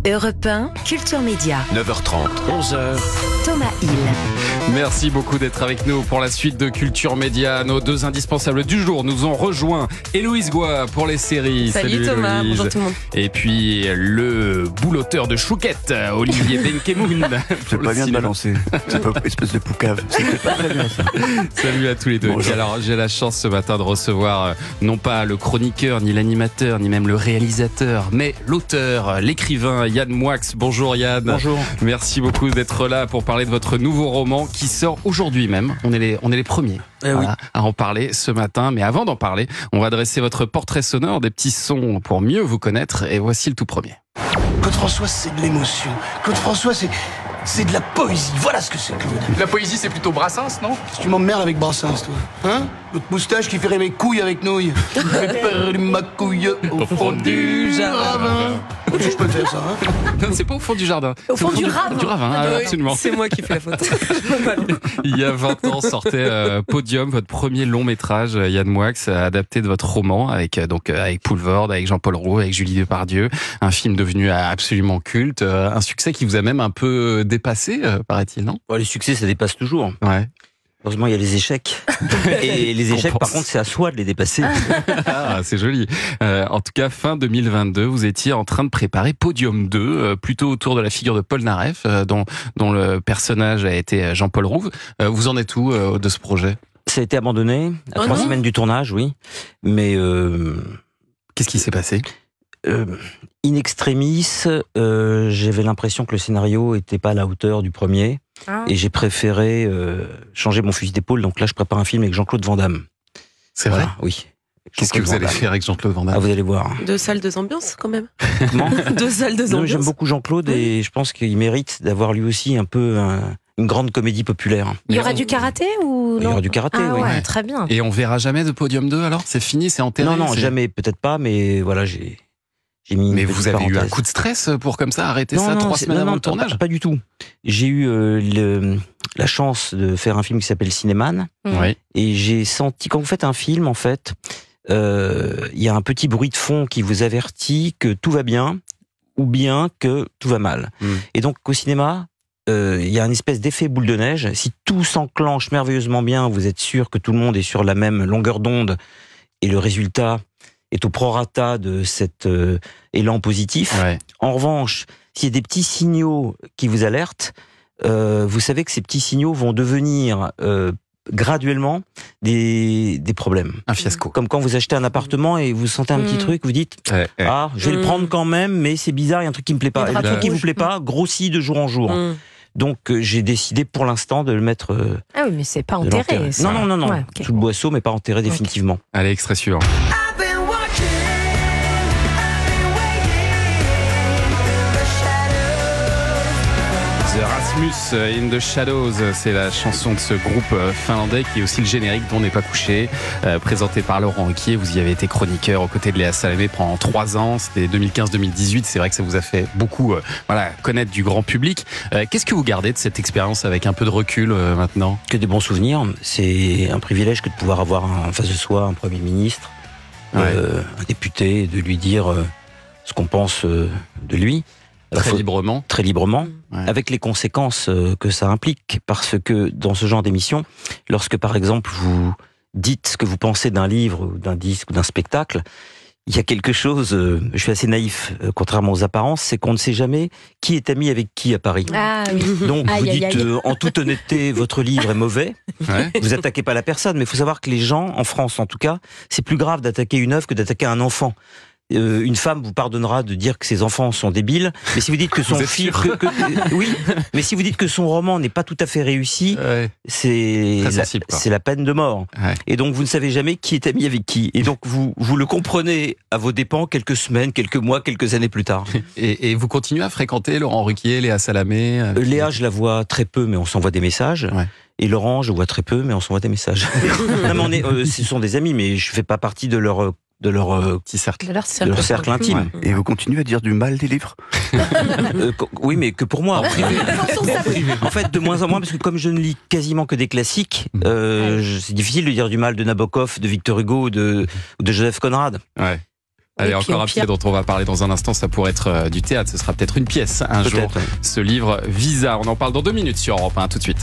Europe 1, Culture Média. 9h30, 11h. Thomas Hill. Merci beaucoup d'être avec nous pour la suite de Culture Média. Nos deux indispensables du jour nous ont rejoint. Héloïse Goua pour les séries. Salut Thomas, Héloïse. bonjour tout le monde. Et puis le bouloteur de chouquette, Olivier Benkemoun. C'est pas bien de balancer. C'est pas espèce de poucave. C'était pas très bien ça. Salut à tous les deux. Bonjour. Alors j'ai la chance ce matin de recevoir non pas le chroniqueur, ni l'animateur, ni même le réalisateur, mais l'auteur, l'écrivain Yann Moix. Bonjour Yann. Bonjour. Merci beaucoup d'être là pour parler de votre nouveau roman qui sort aujourd'hui même. On est les premiers à en parler ce matin. Mais avant d'en parler, on va dresser votre portrait sonore, des petits sons pour mieux vous connaître. Et voici le tout premier. Claude François, c'est de l'émotion. Claude François, c'est de la poésie. Voilà ce que c'est, Claude. La poésie, c'est plutôt Brassens, non? Tu m'emmerdes avec Brassens, toi. Hein? L'autre moustache qui ferait mes couilles avec nouilles. Faire ma couille au fond du jardin. Je peux le faire, ça, hein? Non, c'est pas au fond du jardin. Au fond du ravin. Du ravin, Oui, absolument. c'est moi qui fais la faute. Il y a 20 ans sortait Podium, votre premier long métrage, Yann Moix, adapté de votre roman avec Poulvord, avec Jean-Paul Rouve, avec Julie Depardieu. Un film devenu absolument culte, un succès qui vous a même un peu dépassé, paraît-il, non? Les succès, ça dépasse toujours. Ouais. Heureusement, il y a les échecs. Et les échecs, par contre, c'est à soi de les dépasser. Ah, c'est joli. En tout cas, fin 2022, vous étiez en train de préparer Podium 2, plutôt autour de la figure de Paul Naref, dont le personnage a été Jean-Paul Rouve. Vous en êtes où de ce projet? Ça a été abandonné à 3 semaines du tournage, oui. Mais Qu'est-ce qui s'est passé? in extremis, j'avais l'impression que le scénario était pas à la hauteur du premier. Et j'ai préféré changer mon fusil d'épaule. Donc là, je prépare un film avec Jean-Claude Van Damme. C'est vrai? Oui. Qu'est-ce que vous allez faire avec Jean-Claude Van Damme? Ah, vous allez voir. 2 salles, 2 ambiances quand même. Comment 2 salles, 2 Non, ambiances. j'aime beaucoup Jean-Claude et je pense qu'il mérite d'avoir lui aussi un peu une grande comédie populaire. Il y aura du karaté ou Il y non? aura du karaté, Ah oui. ouais, très bien. Et on verra jamais de Podium 2 alors? C'est fini, c'est enterré? Non, c'est... jamais, peut-être pas, mais voilà, j'ai mis une Mais petite vous avez eu un parenthèse. coup de stress pour comme ça arrêter ça 3 semaines avant le tournage? Pas du tout. J'ai eu la chance de faire un film qui s'appelle Cinéman. Oui. Et j'ai senti, quand vous faites un film, en fait, il y a un petit bruit de fond qui vous avertit que tout va bien, ou bien que tout va mal. Et donc, au cinéma, il y a une espèce d'effet boule de neige. Si tout s'enclenche merveilleusement bien, vous êtes sûr que tout le monde est sur la même longueur d'onde, et le résultat est au prorata de cet élan positif. Ouais. En revanche, s'il y a des petits signaux qui vous alertent, vous savez que ces petits signaux vont devenir graduellement des problèmes. Un fiasco. Comme quand vous achetez un appartement et vous sentez un petit truc, vous dites ah, je vais le prendre quand même, mais c'est bizarre, il y a un truc qui me plaît pas. Et le truc qui vous plaît pas grossit de jour en jour. Donc j'ai décidé pour l'instant de le mettre. Ah oui, mais c'est pas de enterré. l'enterrer. ça. Non, Ouais, ok. sous le boisseau, mais pas enterré définitivement. Allez, extrait suivant. The Rasmus in the Shadows, c'est la chanson de ce groupe finlandais qui est aussi le générique dont n'est pas couché, présenté par Laurent Ruquier. Vous y avez été chroniqueur aux côtés de Léa Salamé pendant 3 ans, c'était 2015-2018. C'est vrai que ça vous a fait beaucoup connaître du grand public. Qu'est-ce que vous gardez de cette expérience avec un peu de recul maintenant? Que des bons souvenirs. C'est un privilège que de pouvoir avoir en face de soi un Premier ministre, un député, de lui dire ce qu'on pense de lui. Très librement. Très librement, Ouais. avec les conséquences que ça implique. Parce que dans ce genre d'émission, lorsque par exemple vous dites ce que vous pensez d'un livre, ou d'un disque, ou d'un spectacle, il y a quelque chose, je suis assez naïf, contrairement aux apparences, c'est qu'on ne sait jamais qui est ami avec qui à Paris. Ah oui. Donc vous Aïe, aïe, dites aïe. en toute honnêteté, votre livre est mauvais, Ouais. vous attaquez pas la personne, mais il faut savoir que les gens, en France en tout cas, c'est plus grave d'attaquer une œuvre que d'attaquer un enfant. Une femme vous pardonnera de dire que ses enfants sont débiles, mais si vous dites que son Vous êtes film, sûr oui, mais si vous dites que son roman n'est pas tout à fait réussi, Ouais. c'est Très sensible, quoi. c'est la peine de mort. Ouais. Et donc vous ne savez jamais qui est ami avec qui. Et donc vous le comprenez à vos dépens quelques semaines, quelques mois, quelques années plus tard. Et vous continuez à fréquenter Laurent Ruquier, Léa Salamé? Léa, je la vois très peu, mais on s'envoie des messages. Ouais. Et Laurent, je le vois très peu, mais on s'envoie des messages. Non, mais ce sont des amis, mais je fais pas partie de leur Petit cercle. De leur de leur cercle intime. Ouais. Et vous continuez à dire du mal des livres Oui, mais que pour moi. En privé. En fait, de moins en moins, parce que comme je ne lis quasiment que des classiques, c'est difficile de dire du mal de Nabokov, de Victor Hugo ou de Joseph Conrad. Ouais. Allez, Et puis encore au un pied dont on va parler dans un instant, ça pourrait être du théâtre, ce sera peut-être une pièce un jour. Peut-être, ouais. Ce livre Visa, on en parle dans 2 minutes sur Europe 1, tout de suite.